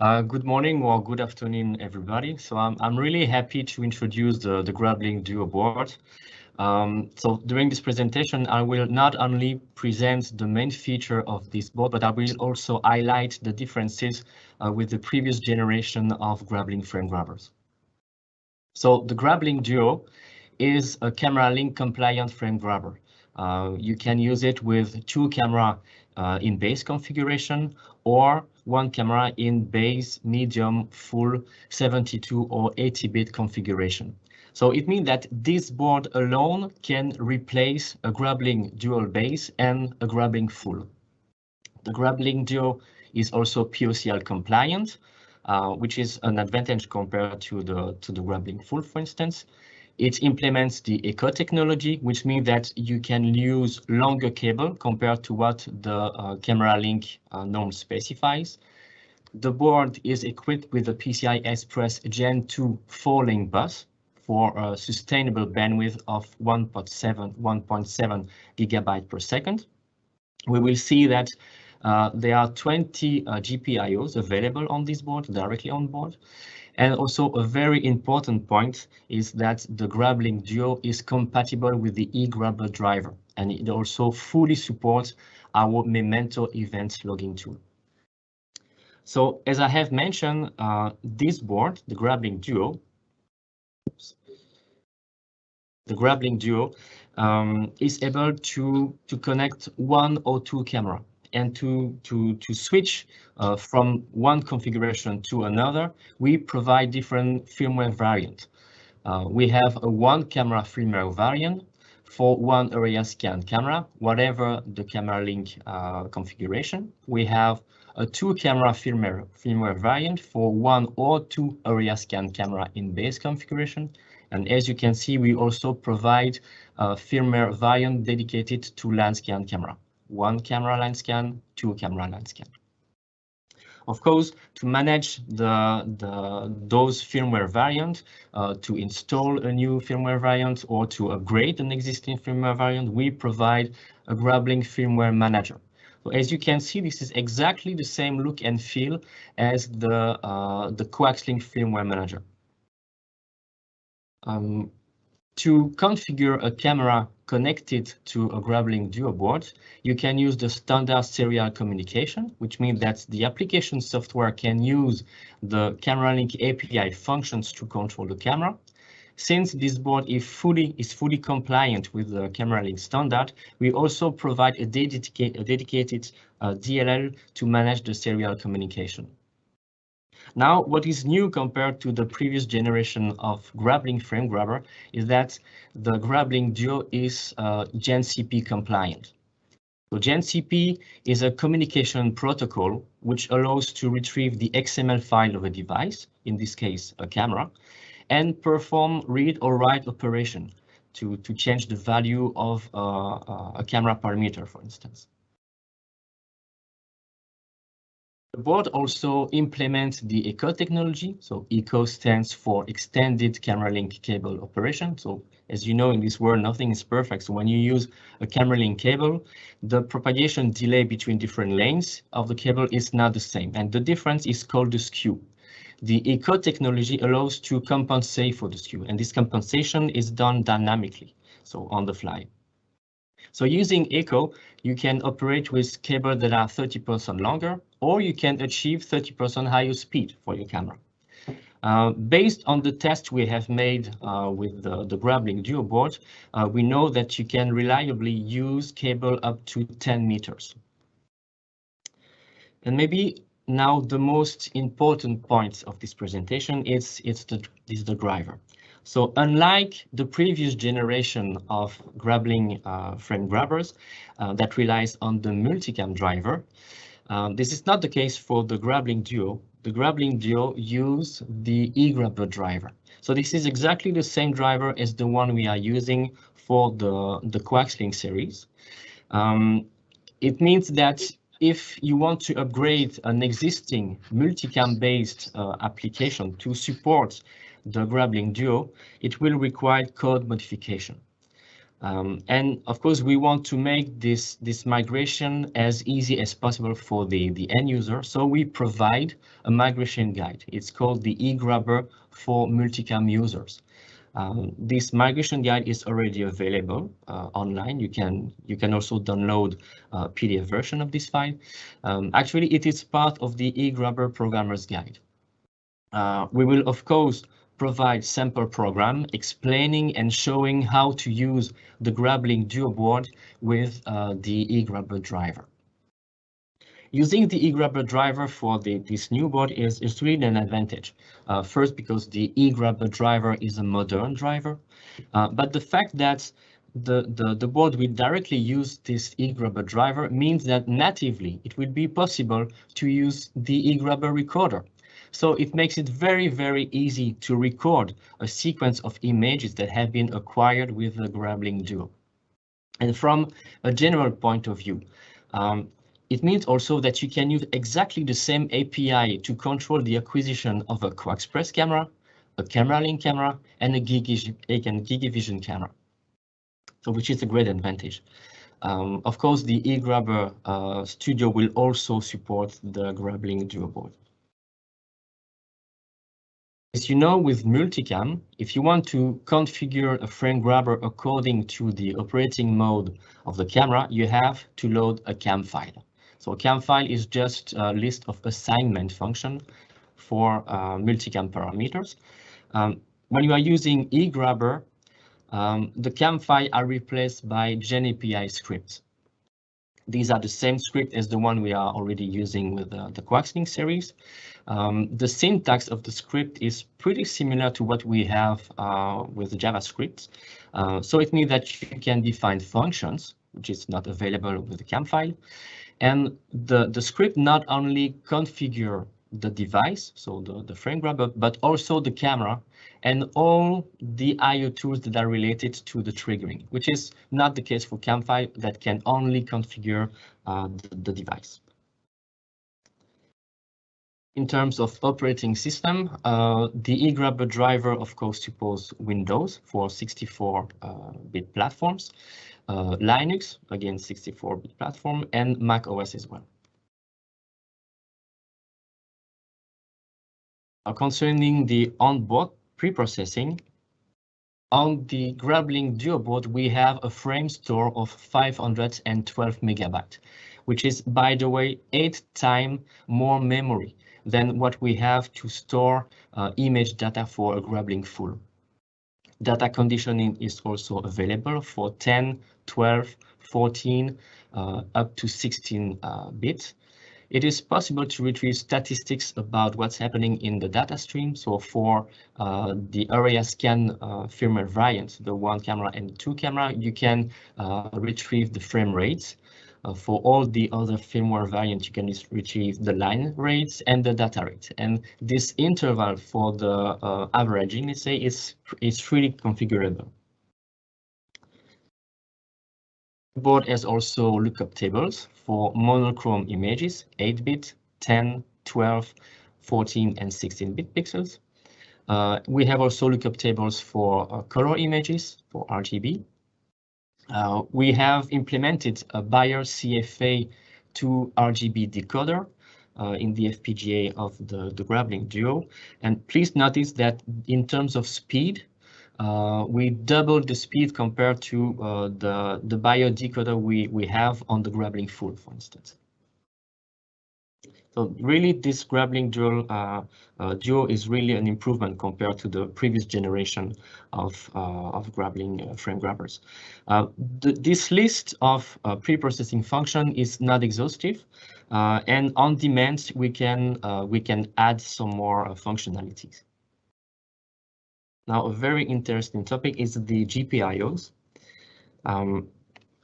Good morning or good afternoon, everybody. So I'm really happy to introduce the Grablink Duo board. So during this presentation, I will not only present the main feature of this board, but I will also highlight the differences with the previous generation of Grablink frame grabbers. So the Grablink Duo is a Camera Link compliant frame grabber. You can use it with two cameras in base configuration or one camera in base, medium, full 72 or 80-bit configuration. So it means that this board alone can replace a Grablink dual base and a Grablink full. The Grablink Duo is also PoCL compliant, which is an advantage compared to the Grablink full, for instance. It implements the ECCO Technologie, which means that you can use longer cable compared to what the Camera Link norm specifies. The board is equipped with a PCIe Gen 2 4-link bus for a sustainable bandwidth of 1.7 gigabyte per second. We will see that there are 20 GPIOs available on this board, directly on board. And also a very important point is that the Grablink Duo is compatible with the eGrabber-Treiber, and it also fully supports our Memento Event-Logging-Tool. So as I have mentioned, this board, the Grablink Duo, is able to connect one or two cameras. And to switch from one configuration to another, we provide different firmware variants. We have a one camera firmware variant for one area scan camera, whatever the camera link configuration. We have a two camera firmware variant for one or two area scan camera in base configuration. And as you can see, we also provide a firmware variant dedicated to line scan camera. One camera line scan, two camera line scan. Of course, to manage those firmware variants, to install a new firmware variant or to upgrade an existing firmware variant, we provide a Grablink firmware manager. So as you can see, this is exactly the same look and feel as the CoaxLink firmware manager. To configure a camera connected to a Grablink Duo board, you can use the standard serial communication, which means that the application software can use the CameraLink API functions to control the camera. Since this board is fully compliant with the CameraLink standard, we also provide a dedicated DLL to manage the serial communication. Now, what is new compared to the previous generation of Grablink frame grabber is that the Grablink Duo is Gen CP compliant. So Gen CP is a communication protocol which allows to retrieve the XML file of a device, in this case a camera, and perform read or write operation to change the value of a camera parameter, for instance. The board also implements the ECCO technology. So ECCO stands for Extended Camera Link Cable Operation. So as you know, in this world, nothing is perfect. So when you use a camera link cable, the propagation delay between different lanes of the cable is not the same. And the difference is called the skew. The ECCO technology allows to compensate for the skew, and this compensation is done dynamically, so on the fly. So using ECCO, you can operate with cables that are 30% longer, or you can achieve 30% higher speed for your camera. Based on the test we have made with the Grablink Duo board, we know that you can reliably use cable up to 10 meters. And maybe now the most important point of this presentation is the driver. So unlike the previous generation of Grablink frame grabbers that relies on the multicam driver, this is not the case for the Grablink Duo. The Grablink Duo uses the eGrabber-Treiber. So this is exactly the same driver as the one we are using for the CoaxLink series. It means that if you want to upgrade an existing multicam-based application to support the Grablink Duo, it will require code modification. And of course, we want to make this migration as easy as possible for the end user. So we provide a migration guide. It's called the eGrabber for multicam users. This migration guide is already available online. You can also download a PDF version of this file. Actually, it is part of the eGrabber Programmer's Guide. We will, of course, provide sample program explaining and showing how to use the Grablink Duo board with the eGrabber driver. Using the eGrabber driver for this new board is really an advantage. First, because the eGrabber driver is a modern driver, but the fact that the board will directly use this eGrabber driver means that natively it will be possible to use the eGrabber recorder. So it makes it very, very easy to record a sequence of images that have been acquired with the Grablink Duo. And from a general point of view, it means also that you can use exactly the same API to control the acquisition of a co-express camera, a CameraLink-Kamera, and a GigaVision camera, so which is a great advantage. Of course, the eGrabber Studio will also support the Grablink Duo board. As you know, with multicam, if you want to configure a frame grabber according to the operating mode of the camera, you have to load a cam file. So a cam file is just a list of assignment function for multicam parameters. When you are using eGrabber, the cam file are replaced by Gen API scripts. These are the same script as the one we are already using with the QuaxLink series. The syntax of the script is pretty similar to what we have with JavaScript. So it means that you can define functions, which is not available with the cam file. And the script not only configure the device, so the frame grabber, but also the camera and all the I/O tools that are related to the triggering, which is not the case for cam file that can only configure the device. In terms of operating system, the eGrabber driver, of course, supports Windows for 64-bit platforms, Linux, again, 64-bit platform, and Mac OS as well. Concerning the onboard preprocessing, on the Grablink Duo board, we have a frame store of 512 megabytes, which is, by the way, 8 times more memory than what we have to store image data for a Grablink full. Data conditioning is also available for 10, 12, 14, up to 16 bits. It is possible to retrieve statistics about what's happening in the data stream. So for the area scan firmware variant, the 1 camera and 2 camera, you can retrieve the frame rates. For all the other firmware variants, you can retrieve the line rates and the data rate. And this interval for the averaging, let's say, is freely configurable. The board has also lookup tables for monochrome images, 8-bit, 10, 12, 14, and 16-bit pixels. We have also lookup tables for color images, for RGB. We have implemented a Bayer CFA to RGB decoder in the FPGA of the Grablink Duo. And please notice that in terms of speed, we doubled the speed compared to the Bayer decoder we have on the Grablink Full, for instance. So really, this Grablink Duo is really an improvement compared to the previous generation of Grablink frame grabbers. This list of pre-processing function is not exhaustive, and on demand we can add some more functionalities. Now, a very interesting topic is the GPIOs.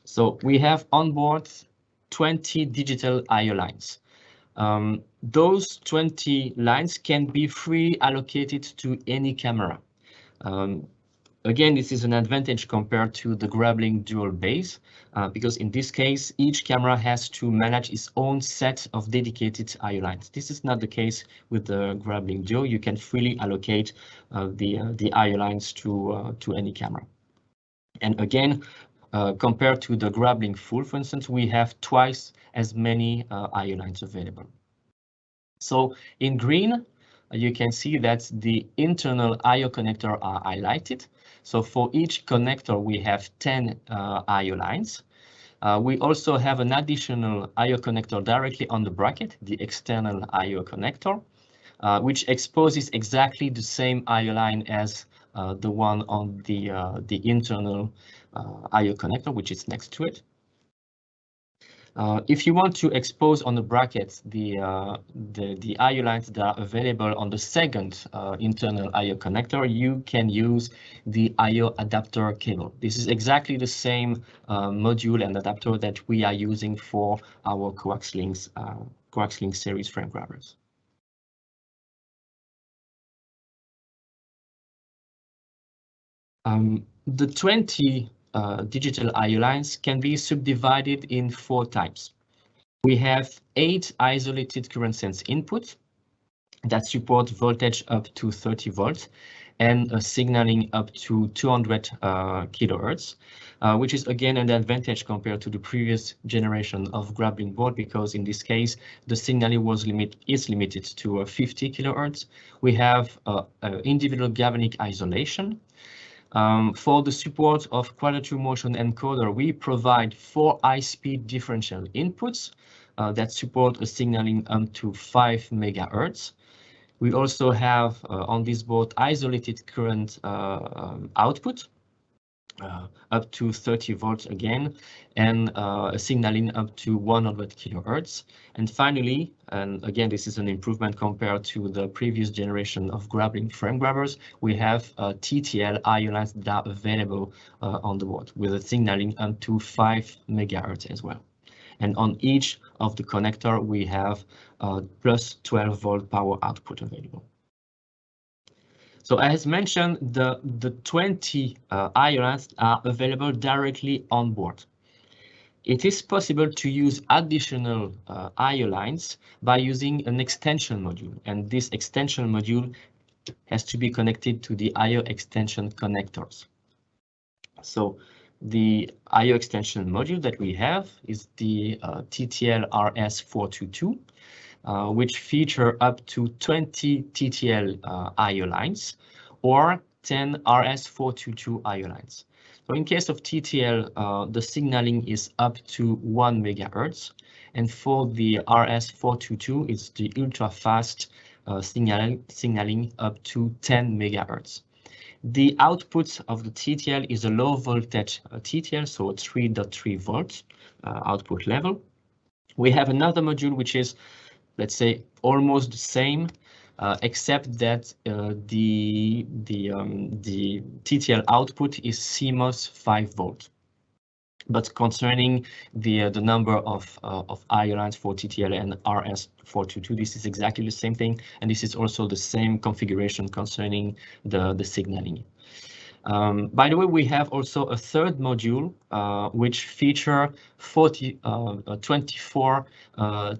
So we have on board 20 digital I/O lines. Those 20 lines can be freely allocated to any camera. Again, this is an advantage compared to the Grablink Dual Base, because in this case, each camera has to manage its own set of dedicated I/O lines. This is not the case with the Grablink Duo. You can freely allocate the I/O lines to any camera. And again, compared to the Grablink Full, for instance, we have twice as many I/O lines available. So in green, you can see that the internal I/O connector are highlighted. So for each connector, we have 10 I/O lines. We also have an additional I/O connector directly on the bracket, the external I/O connector, which exposes exactly the same I/O line as the one on the internal I/O connector, which is next to it. If you want to expose on the bracket the I/O lines that are available on the second internal I/O connector, you can use the I/O adapter cable. This is exactly the same module and adapter that we are using for our coax-link series frame grabbers. The 20 digital I/O lines can be subdivided in 4 types. We have 8 isolated current sense inputs that support voltage up to 30 volts and a signaling up to 200 kilohertz, which is again an advantage compared to the previous generation of Grablink board, because in this case the signaling is limited to 50 kilohertz. We have individual galvanic isolation. For the support of quadrature motion encoder, we provide 4 high-speed differential inputs that support a signaling up to 5 megahertz. We also have on this board isolated current output up to 30 volts again, and a signaling up to 100 kilohertz. And finally, and again, this is an improvement compared to the previous generation of Grablink frame grabbers, we have TTL I/O lines that are available on the board with a signaling up to 5 megahertz as well. And on each of the connector, we have plus 12 volt power output available. So as mentioned, the 20 I/O lines are available directly on board. It is possible to use additional I/O lines by using an extension module, and this extension module has to be connected to the I/O extension connectors. So the I/O extension module that we have is the TTL RS422. Which feature up to 20 TTL I/O lines or 10 RS422 I/O lines. So in case of TTL, the signaling is up to 1 megahertz, and for the RS422, it's the ultra-fast signaling up to 10 megahertz. The output of the TTL is a low voltage TTL, so 3.3 volts output level. We have another module which is, let's say, almost the same, except that the TTL output is CMOS 5 volt. But concerning the number of I/O lines for TTL and RS422, this is exactly the same thing, and this is also the same configuration concerning the signaling. By the way, we have also a third module which feature 24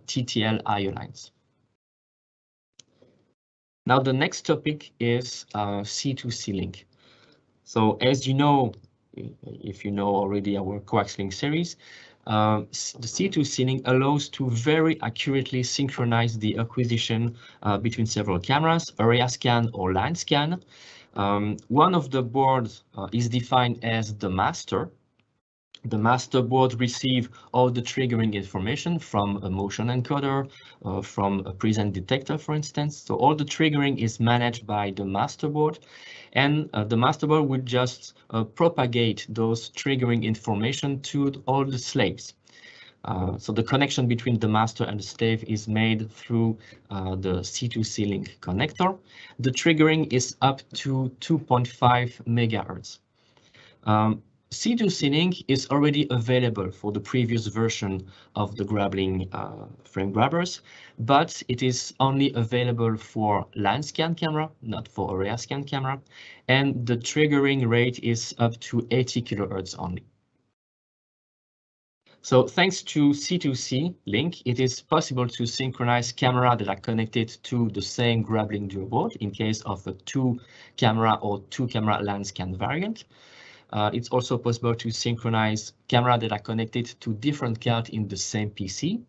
TTL I/O lines. Now the next topic is C2C link. So as you know, if you know already our coax-link series, the C2C link allows to very accurately synchronize the acquisition between several cameras, area scan or line scan. One of the boards is defined as the master. The master board receives all the triggering information from a motion encoder, from a present detector, for instance. So all the triggering is managed by the master board, and the master board will just propagate those triggering information to all the slaves. So the connection between the master and the slave is made through the C2C link connector. The triggering is up to 2.5 megahertz. C2C link is already available for the previous version of the Grablink frame grabbers, but it is only available for line scan camera, not for area scan camera, and the triggering rate is up to 80 kilohertz only. So thanks to C2C link, it is possible to synchronize cameras that are connected to the same Grablink Duo board in case of a 2 camera or 2 camera line scan variant. It's also possible to synchronize cameras that are connected to different cards in the same PC.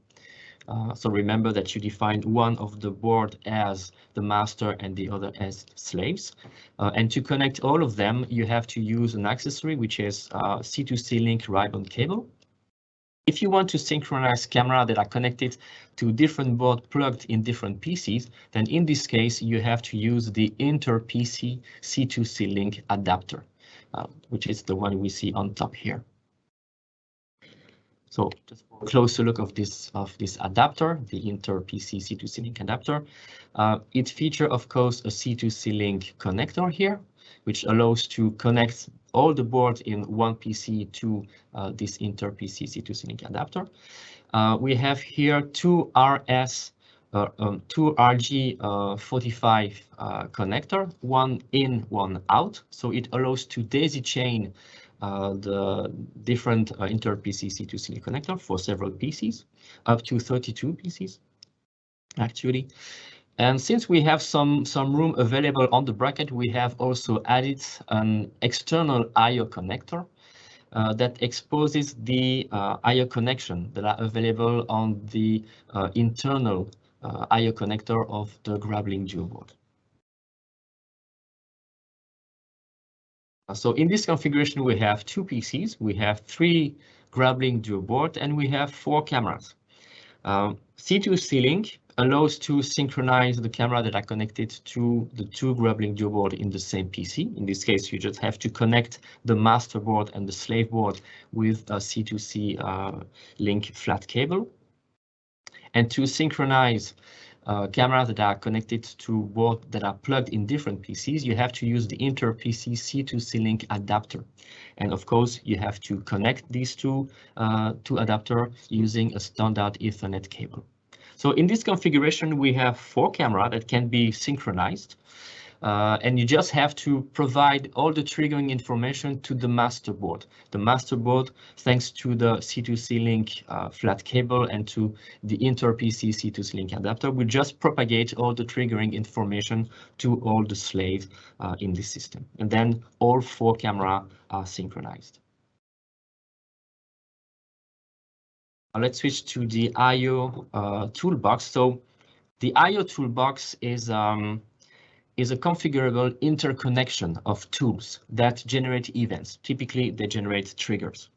So remember that you defined one of the board as the master and the other as slaves. And to connect all of them, you have to use an accessory, which is C2C link ribbon cable. If you want to synchronize cameras that are connected to different boards plugged in different PCs, then in this case, you have to use the inter-PC C2C link adapter, which is the one we see on top here. So just for a closer look of this adapter, the inter-PC C2C link adapter, it features, of course, a C2C link connector here, which allows to connect all the boards in one PC to this inter-PC C2C link adapter. We have here two RG45 connector, one in, one out. So it allows to daisy chain the different inter-PC C2C link connector for several PCs, up to 32 PCs, actually. And since we have some room available on the bracket, we have also added an external I/O connector that exposes the I/O connection that are available on the internal I/O connector of the Grablink Duo board. So in this configuration, we have two PCs, we have 3 Grablink Duo board, and we have 4 cameras. C2C link allows to synchronize the camera that are connected to the 2 Grablink Duo board in the same PC. In this case, you just have to connect the master board and the slave board with a C2C link flat cable. And to synchronize cameras that are connected to boards that are plugged in different PCs, you have to use the inter-PC C2C link adapter. And of course, you have to connect these two adapters using a standard Ethernet cable. So in this configuration, we have 4 cameras that can be synchronized. And you just have to provide all the triggering information to the master board. The master board, thanks to the C2C link flat cable and to the inter-PC C2C link adapter, will just propagate all the triggering information to all the slaves in the system. And then all 4 cameras are synchronized. Let's switch to the I/O toolbox. So the I/O toolbox is a configurable interconnection of tools that generate events. Typically, they generate triggers.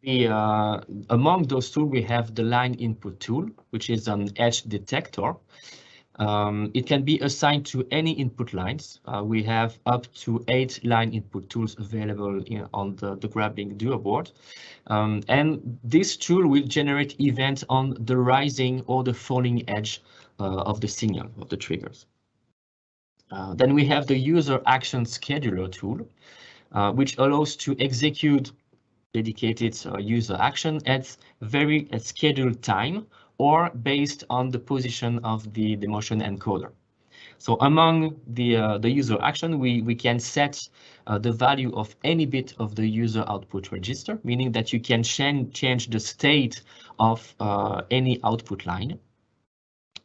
Among those tools, we have the line input tool, which is an edge detector. It can be assigned to any input lines. We have up to 8 line input tools available on the Grablink Duo board. And this tool will generate events on the rising or the falling edge of the signal of the triggers. Then we have the user action scheduler tool, which allows to execute dedicated user action at scheduled time or based on the position of the motion encoder. So among the user action, we can set the value of any bit of the user output register, meaning that you can change the state of any output line,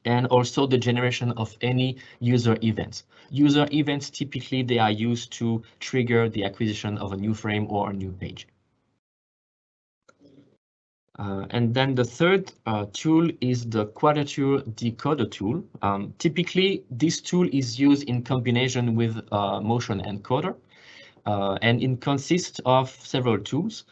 and also the generation of any user events. User events, typically, they are used to trigger the acquisition of a new frame or a new page. And then the third tool is the quadrature decoder tool. Typically, this tool is used in combination with motion encoder, and it consists of several tools.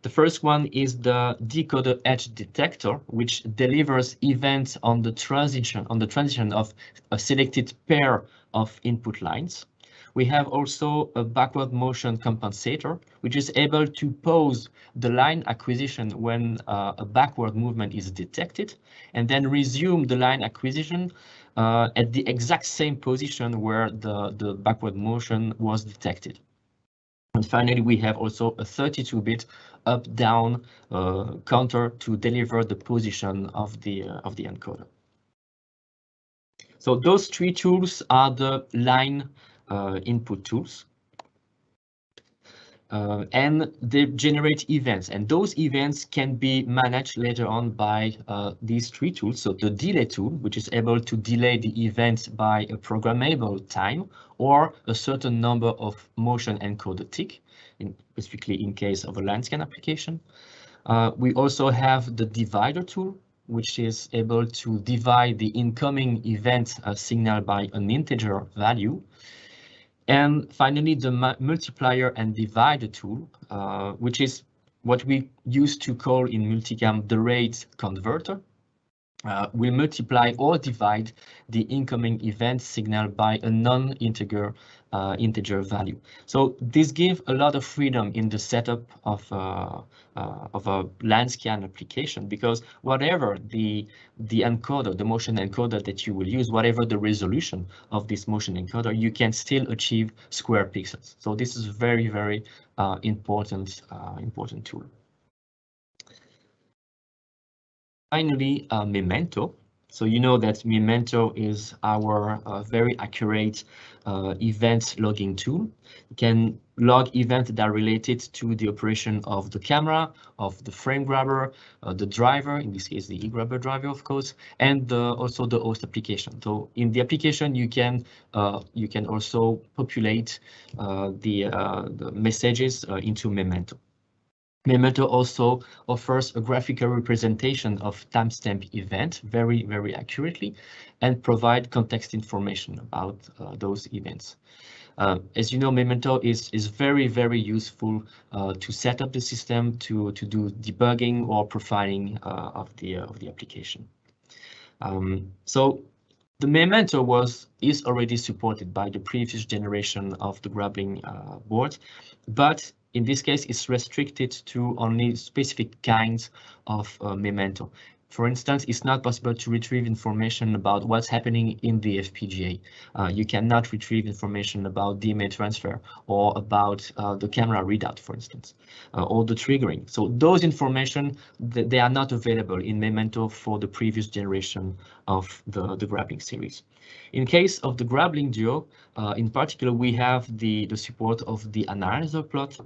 The first one is the decoder edge detector, which delivers events on the transition of a selected pair of input lines. We have also a backward motion compensator, which is able to pause the line acquisition when a backward movement is detected, and then resume the line acquisition at the exact same position where the backward motion was detected. And finally, we have also a 32-bit up-down counter to deliver the position of the encoder. So those 3 tools are the line input tools. and they generate events, and those events can be managed later on by these three tools. So the delay tool, which is able to delay the event by a programmable time or a certain number of motion encoder tick, specifically in case of a line scan application. We also have the divider tool, which is able to divide the incoming event signal by an integer value. And finally, the multiplier and divider tool, which is what we used to call in multicam the rate converter, will multiply or divide the incoming event signal by a non-integer integer value. So this gives a lot of freedom in the setup of a line scan application, because whatever the encoder, the motion encoder that you will use, whatever the resolution of this motion encoder, you can still achieve square pixels. So this is very, very important tool. Finally, Memento. So you know that Memento is our very accurate event logging tool. You can log events that are related to the operation of the camera, of the frame grabber, the driver, in this case the eGrabber-Treiber, of course, and also the host application. So in the application, you can also populate the messages into Memento. Memento also offers a graphical representation of timestamp event very, very accurately, and provide context information about those events. As you know, Memento is very, very useful to set up the system, to do debugging or profiling of the application. So the Memento is already supported by the previous generation of the Grablink board, but in this case, it's restricted to only specific kinds of Memento. For instance, it's not possible to retrieve information about what's happening in the FPGA. You cannot retrieve information about DMA transfer or about the camera readout, for instance, or the triggering. So those information, they are not available in Memento for the previous generation of the Grablink series. In case of the Grablink Duo, in particular, we have the support of the analyzer plot,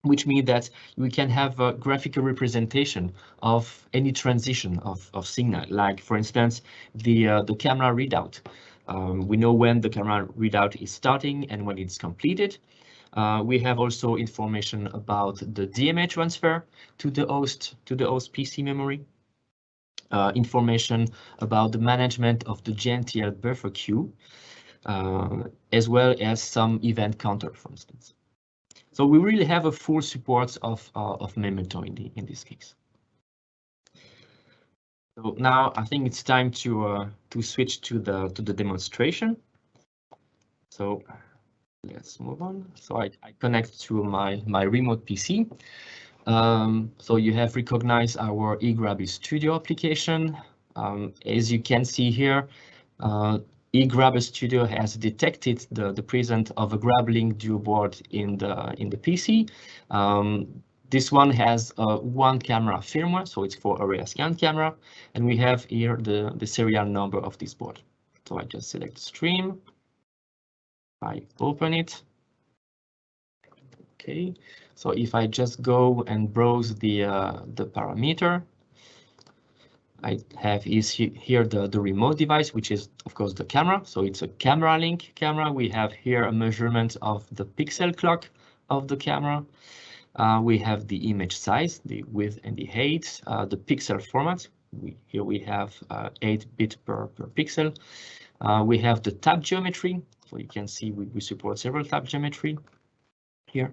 which means that we can have a graphical representation of any transition of signal, like, for instance, the camera readout. We know when the camera readout is starting and when it's completed. We have also information about the DMA transfer to the host PC memory. Information about the management of the GNTL buffer queue, as well as some event counter, for instance. So we really have a full support of Memento in this case. So now I think it's time to switch to the demonstration. So let's move on. So I connect to my remote PC. So you have recognized our eGrabber Studio application. As you can see here, eGrabber Studio has detected the presence of a Grablink Duo board in the PC. This one has one camera firmware, so it's for area scan camera, and we have here the serial number of this board. So I just select stream, I open it. Okay, so if I just go and browse the parameter, I have here the remote device, which is of course the camera. So it's a Camera Link-Kamera. We have here a measurement of the pixel clock of the camera. We have the image size, the width and the height, the pixel format. Here we have 8-bit per pixel. We have the tab geometry. So you can see we support several tab geometry here.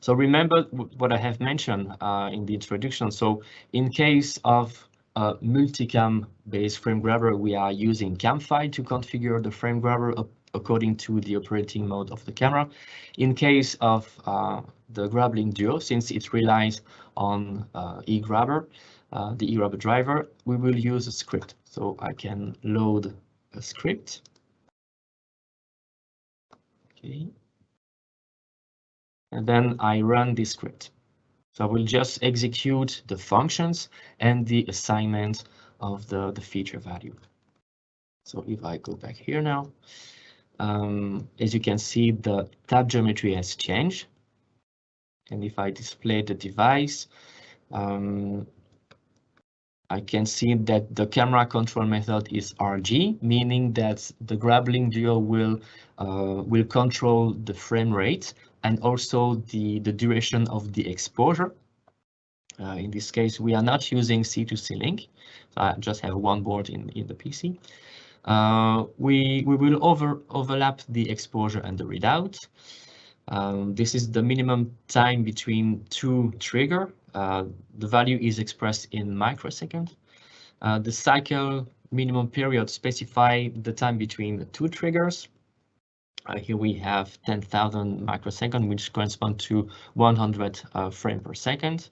So remember what I have mentioned in the introduction. So in case of multicam based frame grabber, we are using CamFile to configure the frame grabber according to the operating mode of the camera. In case of the Grablink Duo, since it relies on eGrabber, the eGrabber-Treiber, we will use a script. So I can load a script. Okay. And then I run this script. So I will just execute the functions and the assignment of the feature value. So if I go back here now, as you can see, the tab geometry has changed. And if I display the device, I can see that the camera control method is RG, meaning that the Grablink Duo will control the frame rate and also the duration of the exposure. In this case, we are not using C2C link. So I just have one board in the PC. We will overlap the exposure and the readout. This is the minimum time between two triggers. The value is expressed in microseconds. The cycle minimum period specify the time between the two triggers. Here we have 10,000 microseconds, which correspond to 100 frames per second.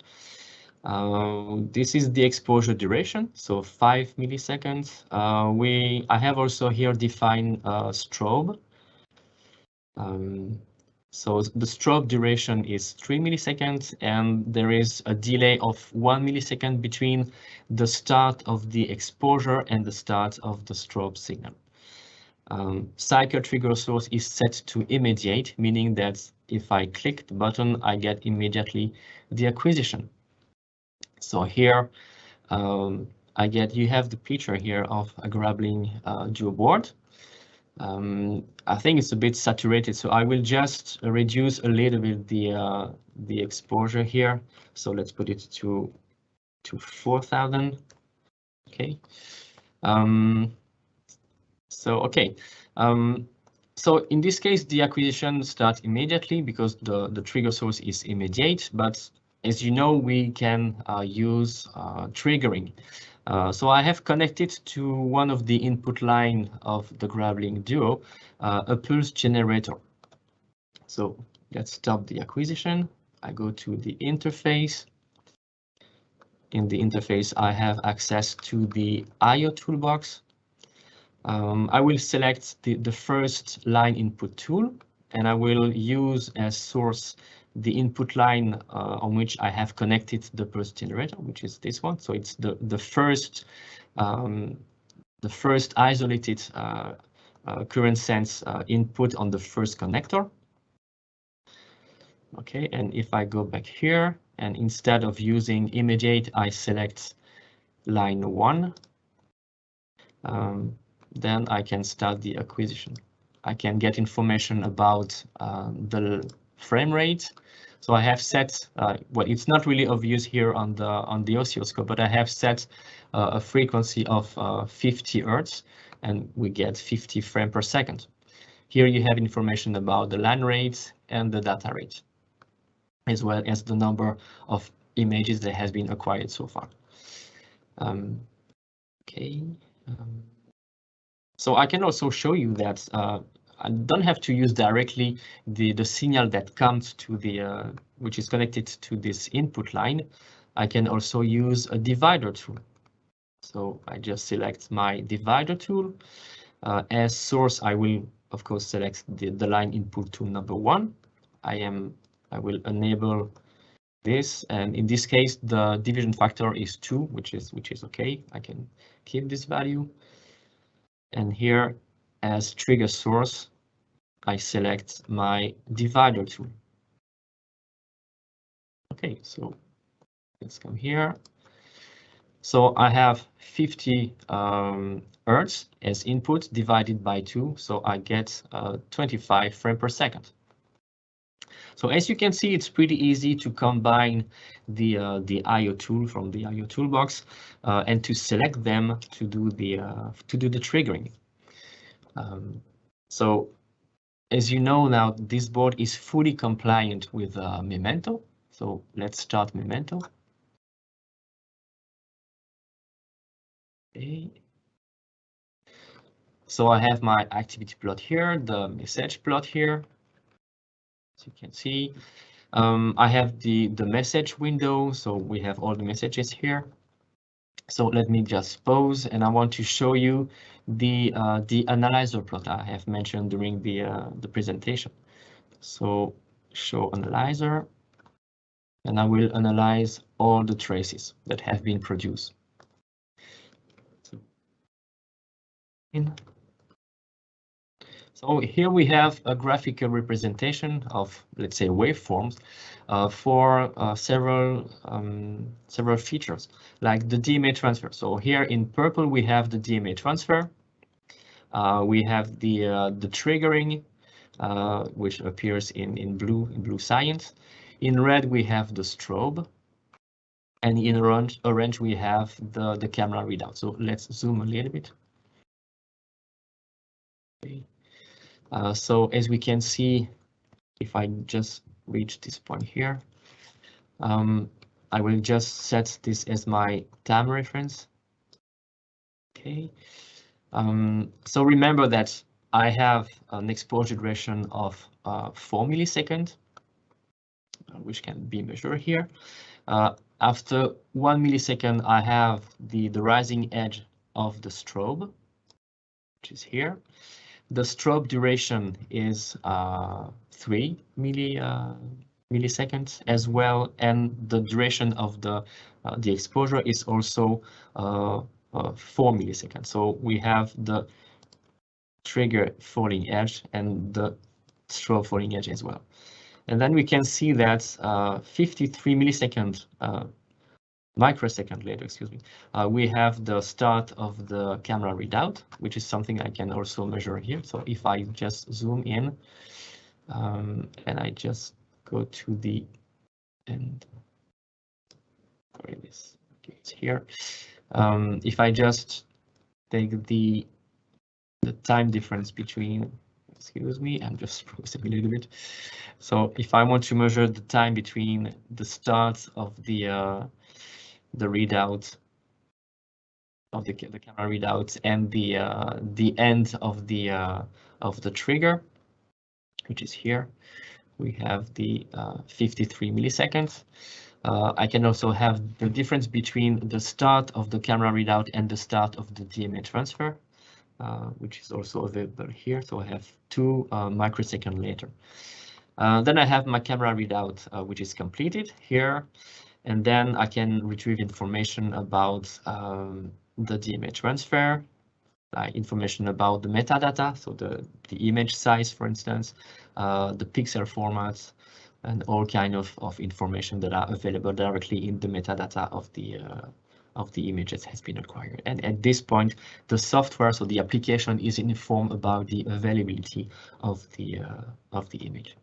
This is the exposure duration, so 5 milliseconds. I have also here defined strobe. So the strobe duration is 3 milliseconds, and there is a delay of 1 millisecond between the start of the exposure and the start of the strobe signal. Cycle trigger source is set to immediate, meaning that if I click the button, I get immediately the acquisition. So here, you have the picture here of a Grablink Duo board. I think it's a bit saturated, so I will just reduce a little bit the exposure here. So let's put it to 4,000. Okay. So in this case, the acquisition starts immediately because the trigger source is immediate. But as you know, we can use triggering. So I have connected to one of the input line of the Grablink Duo a pulse generator. So let's stop the acquisition. I go to the interface. In the interface, I have access to the I/O toolbox. I will select the first line input tool, and I will use as source the input line on which I have connected the pulse generator, which is this one. So it's the first isolated current sense input on the first connector. Okay, and if I go back here, and instead of using immediate, I select line 1. Then I can start the acquisition. I can get information about the frame rate. So I have set, well, it's not really obvious here on the oscilloscope, but I have set a frequency of 50 Hertz, and we get 50 frames per second. Here you have information about the line rate and the data rate, as well as the number of images that has been acquired so far. So I can also show you that I don't have to use directly the signal that comes to the which is connected to this input line. I can also use a divider tool. So I just select my divider tool. As source, I will of course select the line input tool number 1. I will enable this, and in this case the division factor is 2, which is okay. I can keep this value. And here, as trigger source, I select my divider tool. Okay, so let's come here. So I have 50 Hertz as input divided by 2, so I get 25 frames per second. So as you can see, it's pretty easy to combine the I/O tool from the I/O toolbox and to select them to do the triggering. So as you know now, this board is fully compliant with Memento. So let's start Memento. Okay. So I have my activity plot here, the message plot here. As you can see, I have the message window, so we have all the messages here. So let me just pause, and I want to show you the analyzer plot I have mentioned during the presentation. So show analyzer, and I will analyze all the traces that have been produced. So So here we have a graphical representation of, let's say, waveforms for several features, like the DMA transfer. So here in purple we have the DMA transfer. We have the triggering, which appears in blue cyan. In red we have the strobe, and in orange we have the camera readout. So let's zoom a little bit. Okay. So as we can see, if I just reach this point here, I will just set this as my time reference. Okay. So remember that I have an exposure duration of 4 milliseconds, which can be measured here. After 1 millisecond, I have the rising edge of the strobe, which is here. The strobe duration is 3 milliseconds as well, and the duration of the exposure is also 4 milliseconds. So we have the trigger falling edge and the strobe falling edge as well. And then we can see that 53 milliseconds microsecond later, excuse me, we have the start of the camera readout, which is something I can also measure here. So if I just zoom in and I just go to the end, where it is, okay, it's here. If I just take the time difference between, excuse me, I'm just frozen a little bit. So if I want to measure the time between the start of the readout of the camera readout and the end of the trigger, which is here, we have the 53 milliseconds. I can also have the difference between the start of the camera readout and the start of the DMA transfer, which is also available here. So I have 2 microseconds later. Then I have my camera readout, which is completed here. And then I can retrieve information about the DMA transfer, information about the metadata, so the image size, for instance, the pixel formats, and all kind of information that are available directly in the metadata of the image that has been acquired. And at this point, the software, so the application, is informed about the availability of the image.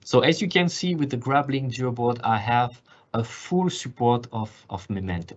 So as you can see with the Grablink Duo board, I have a full support of Memento.